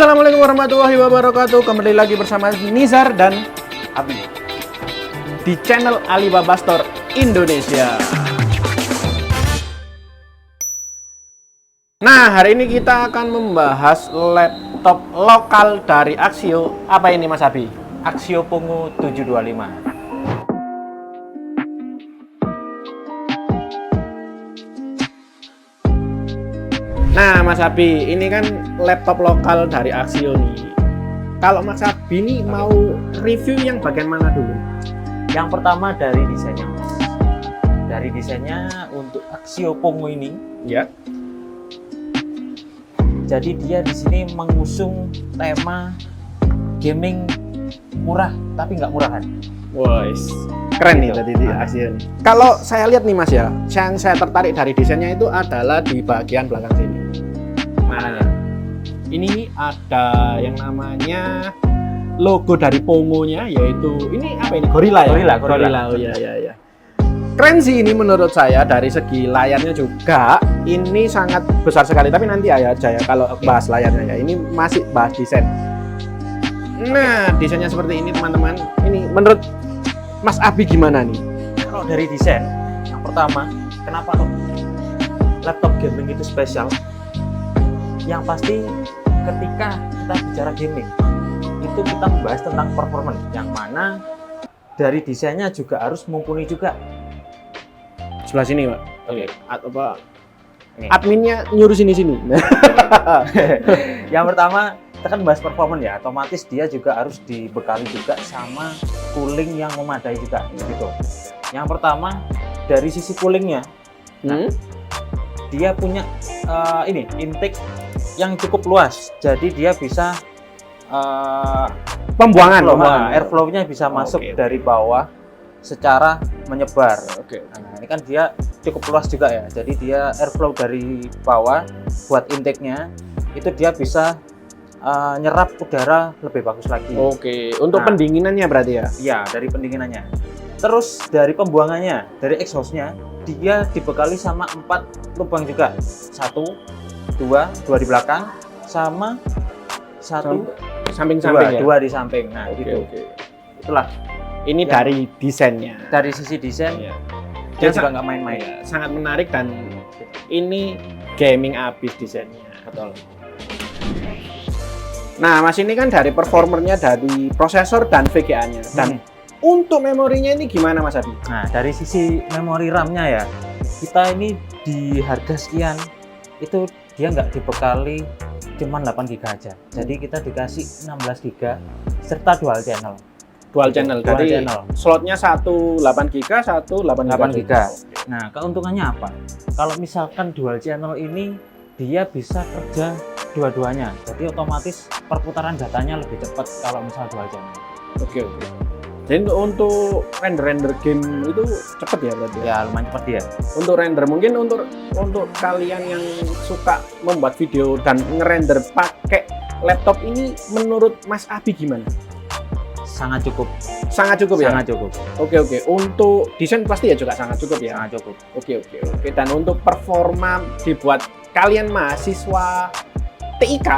Assalamualaikum warahmatullahi wabarakatuh. Kembali lagi bersama Nizar dan Abi di channel Alibaba Store Indonesia. Nah, hari ini kita akan membahas laptop lokal dari Axio. Apa ini Mas Abi? Axio Pungu 725. Nah, Mas Abi, ini kan laptop lokal dari Axio nih. Kalau Mas Abi ini mau review yang bagian mana dulu? Yang pertama dari desainnya, Mas. Dari desainnya untuk Axio Pungu ini, Ya. jadi dia di sini mengusung tema gaming murah, tapi nggak murahan. Wes, keren nih tadi di Axio nih. Kalau saya lihat nih Mas ya, yang saya tertarik dari desainnya itu adalah di bagian belakang sini. Mananya? Ini ada yang namanya logo dari Pongo-nya, yaitu ini apa ini? Gorilla ya? Gorilla. Oh ya. Keren sih ini menurut saya, dari segi layarnya juga ini sangat besar sekali, tapi nanti aja ya kalau bahas layarnya ya. Ini masih bahas desain. Nah, desainnya seperti ini teman-teman. Ini menurut Mas Abi gimana nih? Kalau dari desain, yang pertama, kenapa kok laptop gaming itu spesial? Yang pasti ketika kita bicara gaming, itu kita membahas tentang performance, yang mana dari desainnya juga harus mumpuni juga. Sebelah sini, Pak. Oke. Apa? Ini. Adminnya nyuruh sini. Yang pertama, kita kan bahas performance ya, otomatis dia juga harus dibekali juga sama cooling yang memadai juga, gitu. Yang pertama, dari sisi coolingnya, dia punya ini intake yang cukup luas, jadi dia bisa Pembuangan. airflow-nya bisa masuk dari bawah secara menyebar. Nah, ini kan dia cukup luas juga ya, jadi dia airflow dari bawah buat intake-nya itu dia bisa nyerap udara lebih bagus lagi. Untuk pendinginannya berarti ya? Iya, dari pendinginannya. Terus dari pembuangannya, dari exhaust-nya dia dibekali sama 4 lubang juga. 1, 2 di belakang, sama 1 samping-samping ya? 2 di samping. Nah, gitu. Itulah. Ini dari desainnya. Dari sisi desain, dia juga nggak main-main. Ya, sangat menarik dan ini gaming abis desainnya. Betul. Nah, Mas, ini kan dari performernya, dari prosesor dan VGA-nya. Dan untuk memorinya ini gimana Mas Adi? Nah, dari sisi memori RAM-nya ya, kita ini di harga sekian, itu dia nggak dibekali cuma 8 GB aja. Jadi kita dikasih 16 GB serta dual channel. Jadi slotnya 1 8 GB, 1 8 GB. Nah, keuntungannya apa? Kalau misalkan dual channel ini dia bisa kerja dua-duanya. Jadi otomatis perputaran datanya lebih cepat kalau misal dual channel. Oke. Jadi untuk render game itu cepet ya berarti? Ya, lumayan cepat dia. Untuk render mungkin untuk kalian yang suka membuat video dan ngerender pakai laptop ini, menurut Mas Abi gimana? Sangat cukup. Sangat cukup ya? Sangat cukup. Oke. Untuk desain pasti ya juga sangat cukup ya? Sangat cukup. Oke. Dan untuk performa dibuat kalian mahasiswa TIK,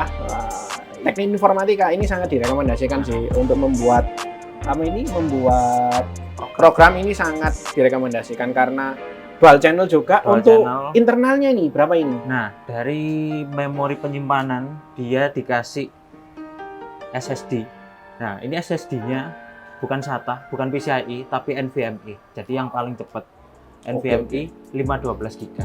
teknik informatika, ini sangat direkomendasikan sih untuk membuat program ini sangat direkomendasikan karena dual channel juga. Untuk internalnya nih berapa ini? Nah, dari memori penyimpanan dia dikasih SSD. Nah, ini SSD-nya bukan SATA, bukan PCIe, tapi NVMe. Jadi yang paling cepat NVMe 512 GB.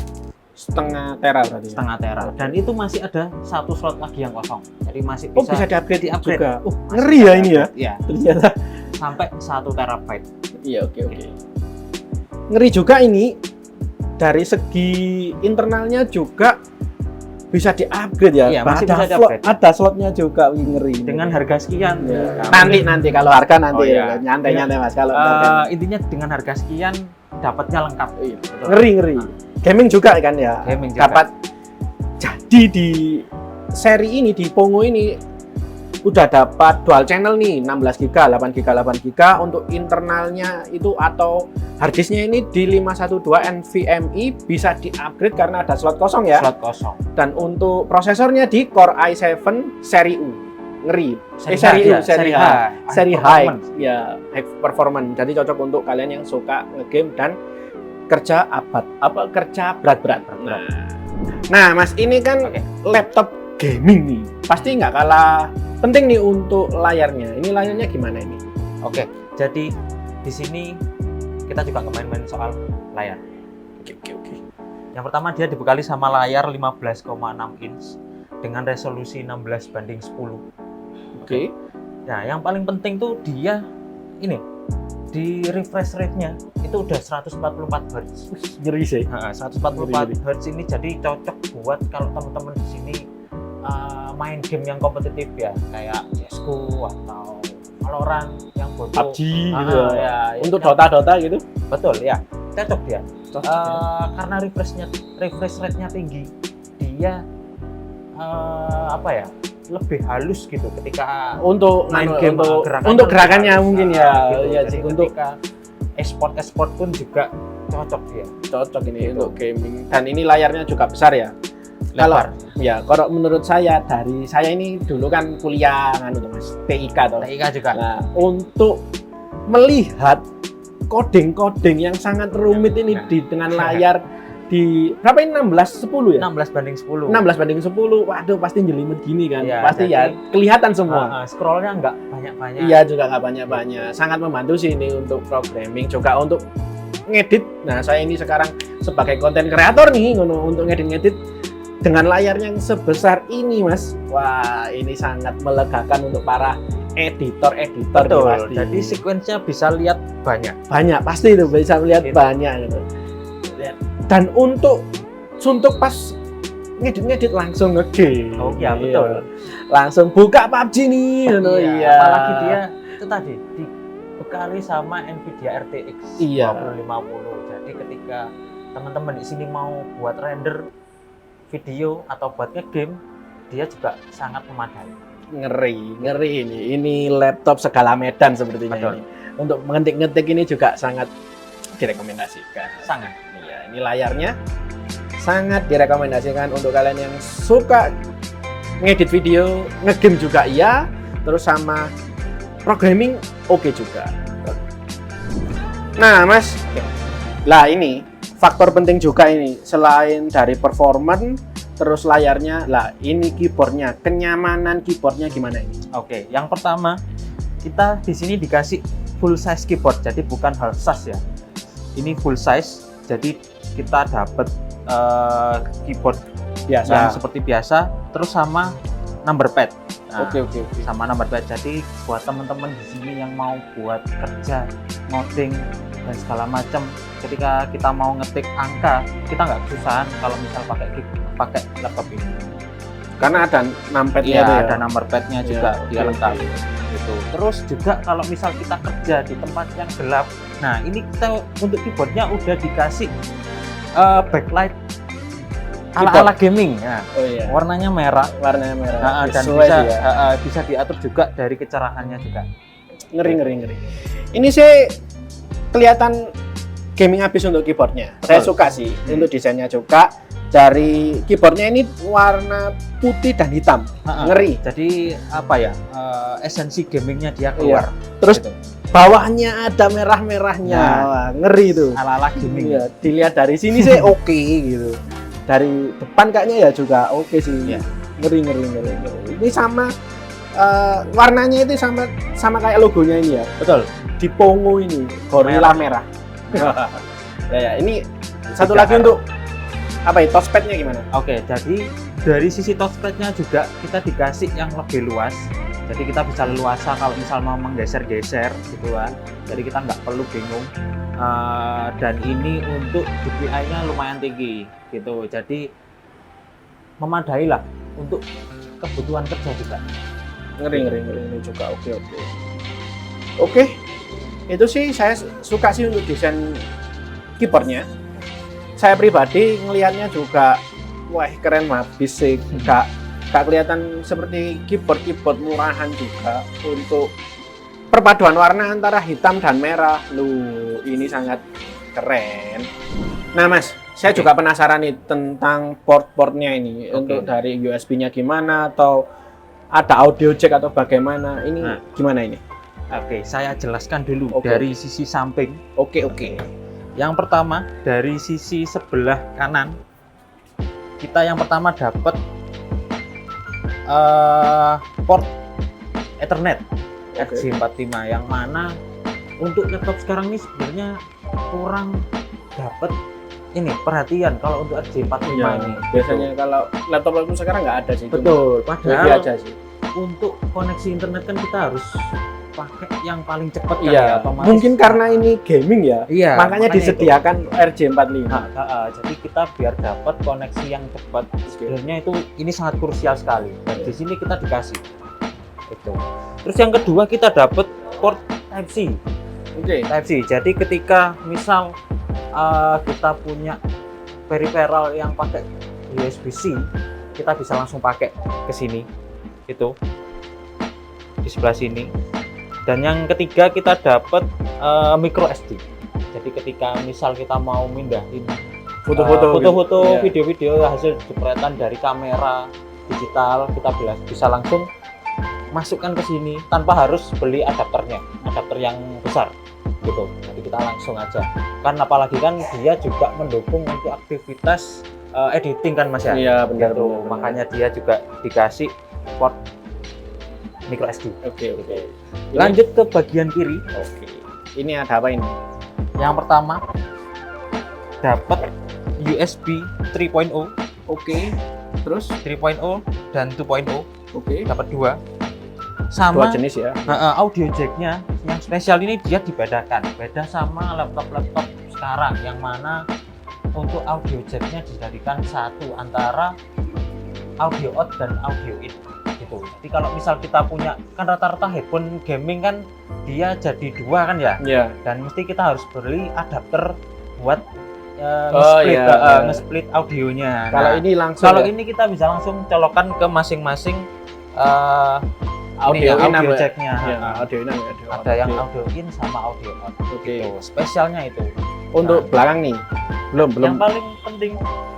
Setengah tera berarti. Setengah tera. Dan itu masih ada 1 slot lagi yang kosong. Jadi masih bisa di-upgrade juga. Ngeri ya ini ya. Iya. Ternyata sampai 1 terabyte. Iya, oke. Ngeri juga ini. Dari segi internalnya juga bisa di-upgrade ya. Iya, masih bisa di-upgrade. Ada slotnya juga, ngeri. Dengan harga sekian. Ya. Nanti kalau harga nanti nyantai Mas. Kalau intinya dengan harga sekian dapatnya lengkap. Iya. Ngeri. Gaming juga kan ya. Gaming juga. Dapat. Jadi di seri ini, di Pongo ini udah dapat dual channel nih, 16 GB, 8 GB. Untuk internalnya itu atau harddisknya ini di 512 NVMe, bisa di-upgrade karena ada slot kosong ya. Slot kosong. Dan untuk prosesornya di Core i7 seri U. ngeri. Seri H, seri H. H. Seri High high. performance. Ya, high performance. Jadi cocok untuk kalian yang suka ngegame dan kerja kerja berat-berat. Nah, Mas, ini kan Oke. laptop gaming nih. Pasti nggak kalah penting nih untuk layarnya. Ini layarnya gimana ini? Oke, jadi di sini kita juga main-main soal layar. Oke. Yang pertama dia dibekali sama layar 15,6 inch dengan resolusi 16:10. Oke. Nah, yang paling penting tuh dia ini di refresh rate-nya itu udah 144 Hz. Ngeri sih. 144 Hz ini jadi cocok buat kalau teman-teman di sini main game yang kompetitif ya, kayak CS:GO atau Valorant yang butuh PUBG gitu ya, untuk kan. Dota gitu. Betul ya, cocok dia. Cocok. Karena refresh rate-nya tinggi, dia lebih halus gitu ketika Untuk main anu, game, untuk gerakannya lebih mungkin halus. ya. Gitu. Iya Jadi sih, untuk ketika esport pun juga cocok dia. cocok ini Gitu. untuk gaming. Dan ini layarnya juga besar ya. Lebar. Kalau menurut saya, dari saya ini dulu kan kuliah Mas, TIK toh. TIK juga. Nah, untuk melihat coding yang sangat rumit ini dengan layar di berapa ini 16:10 ya? 16:10. 16:10. Waduh, pasti jelimet gini kan. Iya, Pasti jadi- ya kelihatan semua. Scrollnya nggak banyak-banyak. Iya, juga nggak banyak-banyak. Sangat membantu sih ini untuk programming, juga untuk ngedit. Nah, saya ini sekarang sebagai konten kreator nih untuk ngedit dengan layar yang sebesar ini, Mas. Wah, ini sangat melegakan untuk para editor Betul. pasti. Jadi sequence-nya bisa lihat banyak. Banyak pasti itu bisa melihat Gitu. banyak gitu. Dan untuk pas ngedit langsung ngegame. Oh iya, betul. Langsung buka PUBG nih, gitu. Iya. Apalagi dia itu tadi dibekali sama Nvidia RTX Iya. 2050. Jadi ketika teman-teman di sini mau buat render video atau buat ngegame, dia juga sangat memadai. Ngeri ini. Ini laptop segala medan sepertinya. Betul. Ini. Untuk mengetik-ngetik ini juga sangat direkomendasikan. Sangat. Iya, ini layarnya sangat direkomendasikan untuk kalian yang suka ngedit video, ngegame juga iya, terus sama programming oke juga. Nah, Mas, lah ini faktor penting juga ini, selain dari performance, terus layarnya, lah ini keyboardnya, kenyamanan keyboardnya gimana ini? Oke, yang pertama kita di sini dikasih full size keyboard, jadi bukan half size ya. Ini full size, jadi kita dapat keyboard Biasa. yang seperti biasa, terus sama number pad. Nah, Oke. sama number pad. Jadi buat teman-teman di sini yang mau buat kerja, ngoding dan segala macam, ketika kita mau ngetik angka, kita nggak kesusahan kalau misal pakai laptop ini. Karena ada numpad-nya Iya, itu ya. ada number pad-nya juga, Iya, dia oke, lengkap. oke. Gitu. Terus juga kalau misal kita kerja di tempat yang gelap, nah ini kita untuk keyboardnya udah dikasih backlight ala-ala gaming. Nah, Oh iya. warnanya merah. Warnanya merah. Dan Sesuai bisa sih ya. bisa diatur juga dari kecerahannya juga. Ngeri. Ini sih kelihatan gaming habis untuk keyboardnya. Saya suka sih untuk desainnya juga. Dari keyboardnya ini warna putih dan hitam. Ngeri. Jadi apa ya? Esensi gamingnya dia keluar. Terus Gitu. bawahnya ada merah-merahnya. Nah. Wah, ngeri tuh. Ala-ala gaming. Iya, dilihat dari sini sih oke gitu. Dari depan kayaknya ya juga oke sih. Iya. Ngeri. Ini sama warnanya itu sama kayak logonya ini ya. Betul. Di Pongo ini gorila merah. ya, ini satu Tiga lagi merah. untuk apa ya, touchpad-nya gimana? Oke, jadi dari sisi touchpad-nya juga kita dikasih yang lebih luas. Jadi kita bisa leluasa kalau misal mau menggeser-geser gitu kan. Jadi kita nggak perlu bingung. Dan ini untuk DPI-nya lumayan tinggi gitu. Jadi memadai lah untuk kebutuhan kerja juga. Ngeri ini juga oke. Itu sih saya suka sih untuk desain keyboardnya. Saya pribadi ngelihatnya juga wah keren habis sih. Gak kelihatan seperti keyboard murahan juga. Untuk perpaduan warna antara hitam dan merah, ini sangat keren. Nah, Mas, saya juga penasaran nih tentang port-portnya ini. Oke. Untuk dari USB-nya gimana, atau ada audio jack atau bagaimana? Ini Nah. gimana ini? Oke, saya jelaskan dulu Oke. dari sisi samping. Oke. Yang pertama dari sisi sebelah kanan, kita yang pertama dapat port Ethernet Oke. RJ45 yang mana untuk laptop sekarang ini sebenarnya kurang dapat ini perhatian kalau untuk RJ45 Ya, ini. biasanya kalau laptop sekarang nggak ada sih. Betul, Cuma padahal wifi aja sih. untuk koneksi internet kan kita harus pakai yang paling cepat kan Iya. ya, otomatis. Mungkin karena ini gaming ya. Iya, makanya itu. disediakan RJ45. Jadi kita biar dapat koneksi yang cepat. Sebenarnya itu ini sangat krusial sekali. Dan di sini kita dikasih. Itu. Terus yang kedua kita dapat port Type C. Oke. Type C. Jadi ketika misal kita punya peripheral yang pakai USB-C, kita bisa langsung pakai ke sini. Itu di sebelah sini. Dan yang ketiga kita dapat micro SD. Jadi ketika misal kita mau mindahin foto-foto, Iya. video-video hasil jepretan dari kamera digital, kita bisa langsung masukkan ke sini tanpa harus beli adapter yang besar gitu. Jadi kita langsung aja. Kan apalagi kan dia juga mendukung untuk aktivitas editing kan Mas ya. Iya, benar. Gitu. benar. Makanya dia juga dikasih port micro SD. Oke. Lanjut ke bagian kiri. Oke. Ini ada apa ini? Yang pertama dapat USB 3.0, Oke. Terus 3.0 dan 2.0, oke. dapat dua. Dua Sama jenis ya. audio jacknya yang spesial ini dia dibedakan, beda sama laptop-laptop sekarang yang mana untuk audio jacknya dijadikan satu antara audio out dan audio in gitu. Jadi kalau misal kita punya kan rata-rata headphone gaming kan dia jadi dua kan ya, Iya. dan mesti kita harus beli adapter buat iya. nge-split audionya. Kalau Nah, ini langsung kalau ya? ini kita bisa langsung colokan ke masing-masing audio in audio apa? jacknya. Ya, audio in apa? Ada yang audio in sama audio out. Oke. Gitu. Spesialnya itu. Untuk belakang nih. Belum. Yang paling penting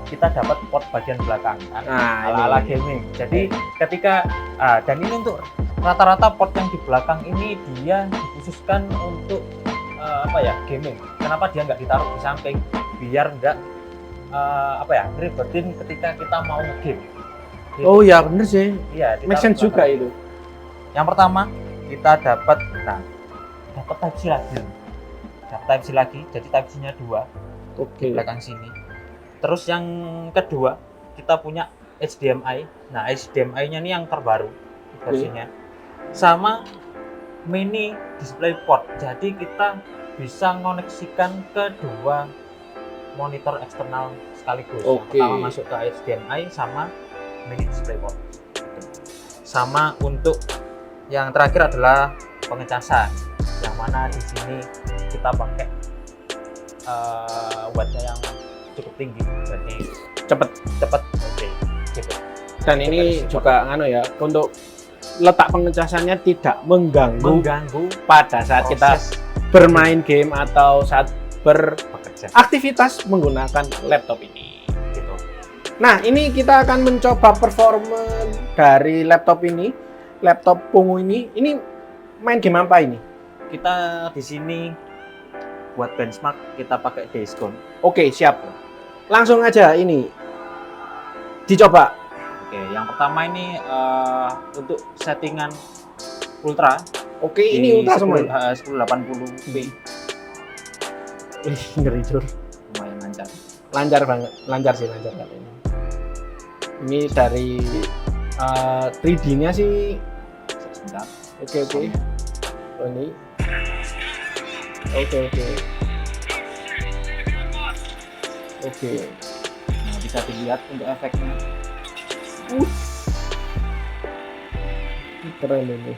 kita dapat port bagian belakang kan. Nah, Ala-ala ini. gaming. Jadi ketika dan ini untuk rata-rata port yang di belakang ini dia dikhususkan untuk gaming. Kenapa dia nggak ditaruh di samping biar nggak ngeribetin ketika kita mau nge-game. Gitu. Oh ya, bener sih. Iya, Make ditaruh sense di juga belakang. itu. Yang pertama kita dapat Type C lagi. Dapat Type C lagi, jadi Type C-nya 2 di Oke. belakang sini. Terus yang kedua kita punya HDMI. Nah, HDMI-nya ini yang terbaru versinya. Sama mini display port. Jadi kita bisa mengoneksikan ke dua monitor eksternal sekaligus. Oke. Yang pertama masuk ke HDMI sama mini display port. Sama untuk yang terakhir adalah pengecasan. Yang mana di sini kita pakai wattnya yang cukup tinggi, jadi Cepet. oke, gitu. Dan ini juga ya, untuk letak pengecasannya tidak mengganggu pada saat kita proses bermain game atau saat bekerja. beraktivitas menggunakan laptop ini. Gitu. Nah, ini kita akan mencoba performa dari laptop ini, laptop Pungu ini. Ini main game apa ini? Kita di sini buat benchmark kita pakai Days Gone. Oke, siap. Langsung aja ini dicoba. Oke, yang pertama ini untuk settingan ultra. Oke, ini ultra semua. 1080p. Wih, ngeri Jur. Lumayan lancar. Lancar banget, lancar kali ini. Ini dari 3D-nya sih. Sebentar. Oke. Oh, ini. Oke. Nah, bisa dilihat untuk efeknya. Keren ini.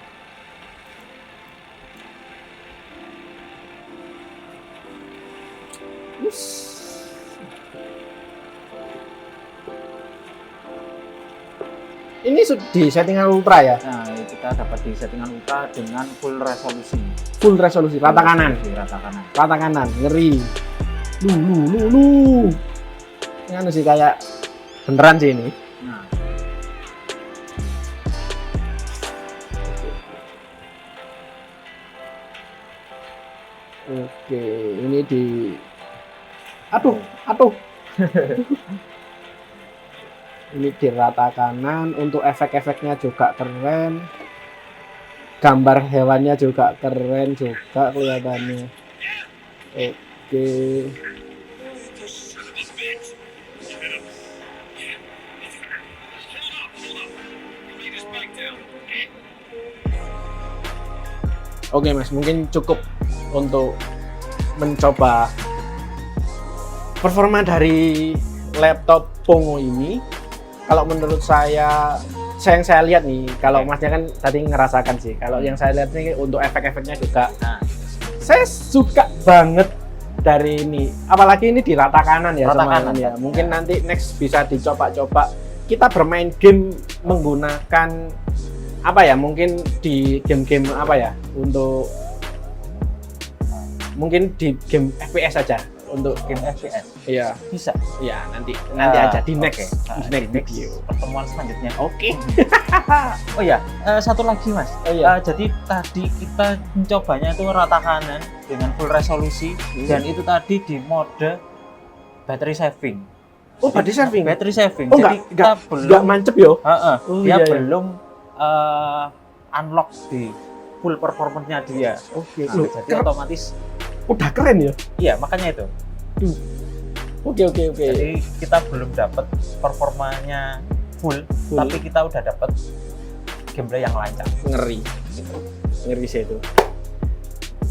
Ini di settingan ultra ya? Nah, kita dapat di settingan ultra dengan full resolusi. Full resolusi, rata kanan. Rata kanan. Rata kanan, ngeri. Lu. Ini sih kayak beneran sih ini. Nah, Oke, ini aduh. Ini di rata kanan, untuk efek-efeknya juga keren. Gambar hewannya juga keren juga kelihatannya. Oke. Oke Mas, mungkin cukup untuk mencoba performa dari laptop Pongo ini. Kalau menurut saya yang saya lihat nih, kalau Masnya kan tadi ngerasakan sih. Kalau yang saya lihat nih untuk efek-efeknya juga, Nah, saya suka banget dari ini. Apalagi ini di rata kanan ya, Rata sama kanan, ini ya. ya. Mungkin nanti next bisa dicoba-coba. Kita bermain game menggunakan apa ya? Mungkin di game-game apa ya? Untuk mungkin di game FPS saja. Untuk game FPS iya, bisa. iya nanti aja di next, Oke. di next video. Pertemuan selanjutnya. Oke. Oh ya, satu lagi Mas. Oh iya. Jadi tadi kita mencobanya itu rata kanan dengan full resolusi dan itu tadi di mode battery saving. Oh, battery saving. Battery saving. Oh, Jadi kita enggak belum mancep yo. Oh, dia iya, iya. belum unlock di full performance-nya dia. Oke. Nah, jadi otomatis Udah keren ya. iya, makanya itu. Oke. Jadi kita belum dapat performanya full, tapi kita udah dapat gameplay yang lancar. Ngeri. Ngeri sih itu.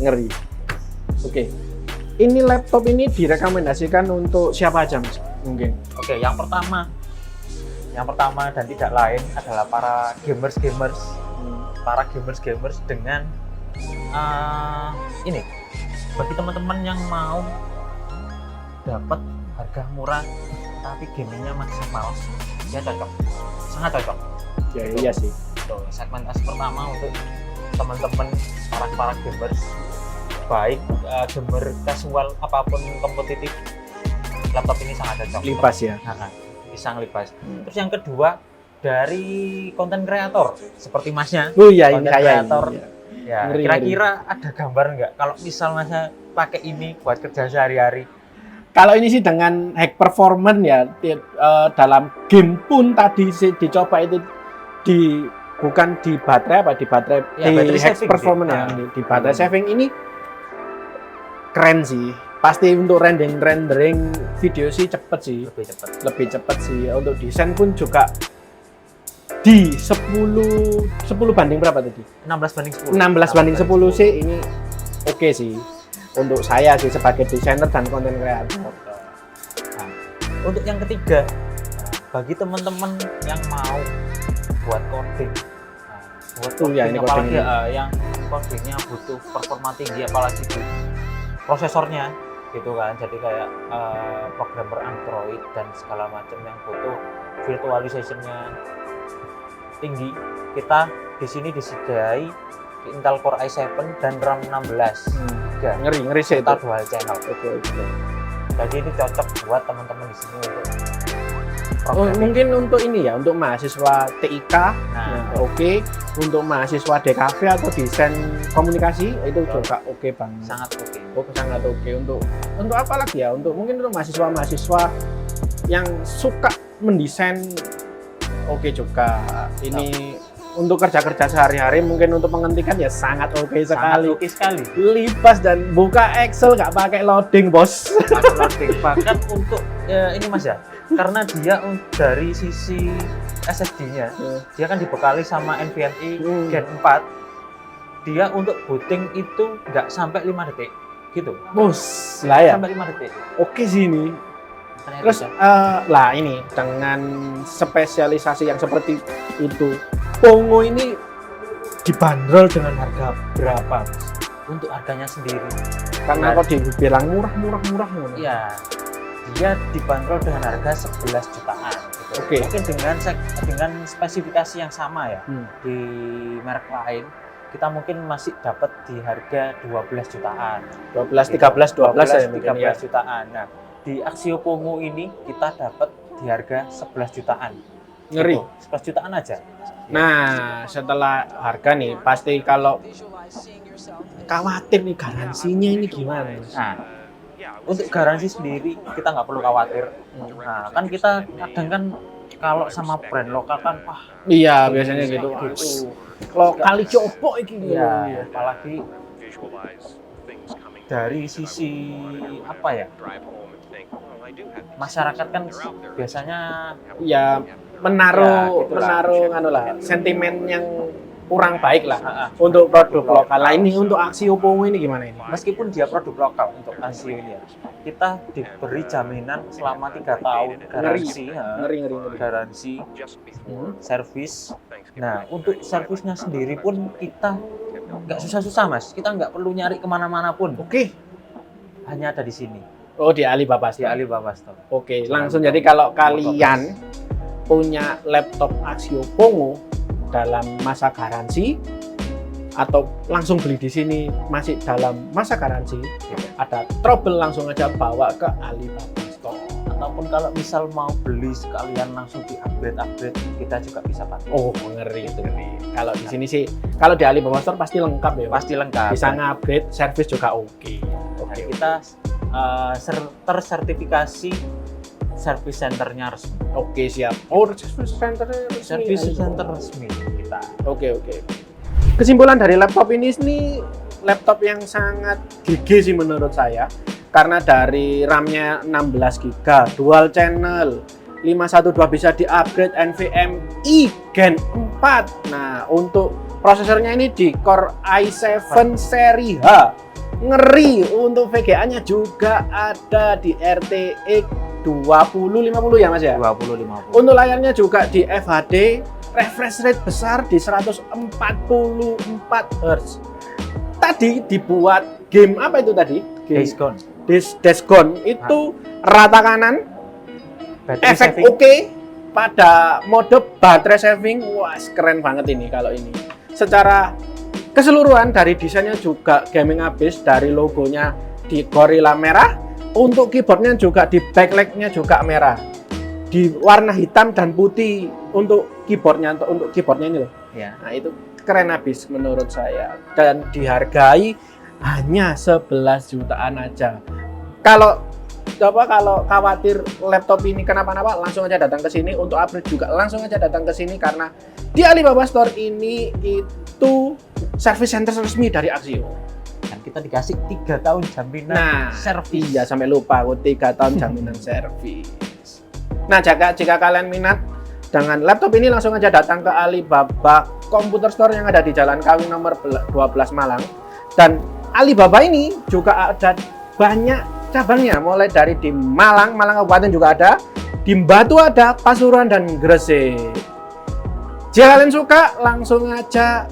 Ngeri. Oke. Ini laptop ini direkomendasikan untuk siapa aja Mas? Mungkin. Oke, yang pertama dan tidak lain adalah para gamers dengan ini, bagi teman-teman yang mau dapat harga murah tapi gamingnya maksimal, dia cocok, sangat cocok. Ya iya sih. Tuh, segmentasi pertama untuk teman-teman para gamers, baik gamer casual apapun kompetitif, laptop ini sangat cocok. Lipas ya. Nah, bisa ngelipas. Terus yang kedua dari konten kreator seperti Masnya. Oh iya, ini Content kayak creator. ini. Ya, Ngeri, kira-kira ada gambar nggak kalau misal Masnya pakai ini buat kerja sehari-hari? Kalau ini sih dengan high performance ya, dalam game pun tadi sih dicoba itu bukan di baterai apa, di baterai Ya, di battery high saving performance sih. ya, di baterai saving ini keren sih. Pasti untuk rendering video sih lebih cepet sih. Untuk desain pun juga di 10 banding berapa tadi? 16/10. 16/10 sih ini oke sih. Untuk saya sih sebagai desainer dan konten kreator. Nah, untuk yang ketiga, bagi teman-teman yang mau buat coding, buat Tuh, ya, ini apalagi coding yang codingnya butuh performa tinggi, apalagi di prosesornya gitu kan. Jadi kayak programmer Android dan segala macam yang butuh virtualization-nya tinggi, kita di sini disediai Intel Core i7 dan RAM 16 GB. Ngeri sih Kita itu. dual channel. Oke. Jadi ini cocok buat teman-teman di sini untuk Oh, programming. mungkin untuk ini ya, untuk mahasiswa TIK, Nah, oke. Untuk mahasiswa DKV atau desain komunikasi itu Betul. juga oke banget. sangat oke. Oh, sangat oke. Untuk apa lagi ya? Mungkin untuk mahasiswa yang suka mendesain oke juga. Ini untuk kerja sehari-hari, mungkin untuk pengetikan ya sangat oke Sangat sekali. oke sekali. Lipas dan buka Excel nggak pakai loading, bos. Masuk loading. Bahkan untuk ini Mas ya, karena dia dari sisi SSD-nya, dia kan dibekali sama NVMe Gen 4. Dia untuk booting itu nggak sampai 5 detik gitu. Bos, lah ya. Sampai 5 detik. Oke sih ini. Ternyata Terus bisa. lah ini dengan spesialisasi yang seperti itu, Pongo ini dibanderol dengan harga berapa? Mas? Untuk harganya sendiri, Karena kok dibilang murah. iya, dia dibanderol dengan harga 11 jutaan. Gitu. Oke. Mungkin dengan spesifikasi yang sama ya di merek lain, kita mungkin masih dapat di harga 12 jutaan. 12, 13, 12 ya mungkin 13 ya. jutaan. Nah, di Axio Pongo ini kita dapat di harga 11 jutaan. Ngeri. Gitu, 11 jutaan aja. Nah, setelah harga nih, pasti kalau khawatir nih garansinya ini gimana, Mas? Nah, untuk garansi sendiri kita nggak perlu khawatir. Nah, kan kita kadang kan kalau sama brand lokal kan, wah Iya, biasanya gitu. gitu. Lokali copo iki. Iya, apalagi dari sisi apa ya? Masyarakat kan biasanya Ya Ya, menaruh gitulah. menaruh anu lah, sentimen yang kurang baik lah untuk produk lokal. Lah ini untuk aksi Oppo ini gimana ini? meskipun dia produk lokal untuk Casio ini ya, kita diberi jaminan selama 3 tahun garansi, Ngeri. garansi, Hmm. servis. Nah, untuk servisnya sendiri pun kita nggak susah-susah Mas, kita nggak perlu nyari kemana-mana pun, Oke. hanya ada di sini Oh, di Alibaba di Store. Alibaba Store. Oke, langsung jadi kalau kalian punya laptop Axio Pongo dalam masa garansi atau langsung beli di sini masih dalam masa garansi, ada trouble langsung aja bawa ke Alibaba Store. Ataupun kalau misal mau beli sekalian langsung di upgrade, kita juga bisa bantu. Oh, ngeri itu. Kalau di sini sih, kalau di Alibaba Store pasti lengkap ya. Pasti lengkap. Bisa nge-upgrade, service juga oke. Dan kita tersertifikasi service centernya resmi. Oke, siap. Oh, service center resmi. Service center resmi kita. Oke. Kesimpulan dari laptop ini laptop yang sangat gigi sih menurut saya. Karena dari RAM-nya 16 GB, dual channel, 512 bisa di-upgrade NVMe Gen 4. Nah, untuk prosesornya ini di Core i7 seri H. Ngeri, untuk VGA-nya juga ada di RTX 2050 ya Mas ya? 2050. Untuk layarnya juga di FHD, refresh rate besar di 144 Hz. Tadi dibuat game apa itu tadi? Days Gone. Days Gone itu rata kanan, Battery efek saving. oke pada mode baterai saving. Wah, keren banget ini kalau ini. Secara keseluruhan dari desainnya juga gaming abis, dari logonya di Gorilla merah, untuk keyboardnya juga di backlightnya juga merah, di warna hitam dan putih untuk keyboardnya ini loh. Ya. Nah itu keren abis menurut saya dan dihargai hanya 11 jutaan aja. Kalau khawatir laptop ini kenapa-napa, langsung aja datang ke sini. Untuk upgrade juga langsung aja datang ke sini karena di Alibaba Store ini itu service center resmi dari Axio. Dan kita dikasih 3 tahun jaminan Nah, servis. iya sampai lupa aku 3 tahun jaminan servis. Nah, jika kalian minat dengan laptop ini langsung aja datang ke Alibaba Computer Store yang ada di Jalan Kawi nomor 12 Malang. Dan Alibaba ini juga ada banyak cabangnya, mulai dari di Malang Kabupaten juga ada, di Batu ada, Pasuruan dan Gresik. Jika kalian suka, langsung aja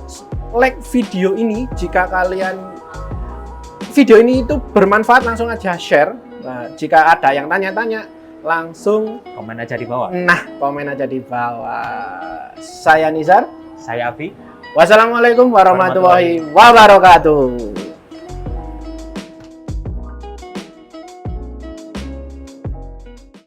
like video ini. Jika kalian video ini itu bermanfaat, langsung aja share. Nah, jika ada yang tanya-tanya, langsung Komen aja di bawah. komen aja di bawah. Saya Nizar. Saya Abi. Wassalamualaikum warahmatullahi wabarakatuh.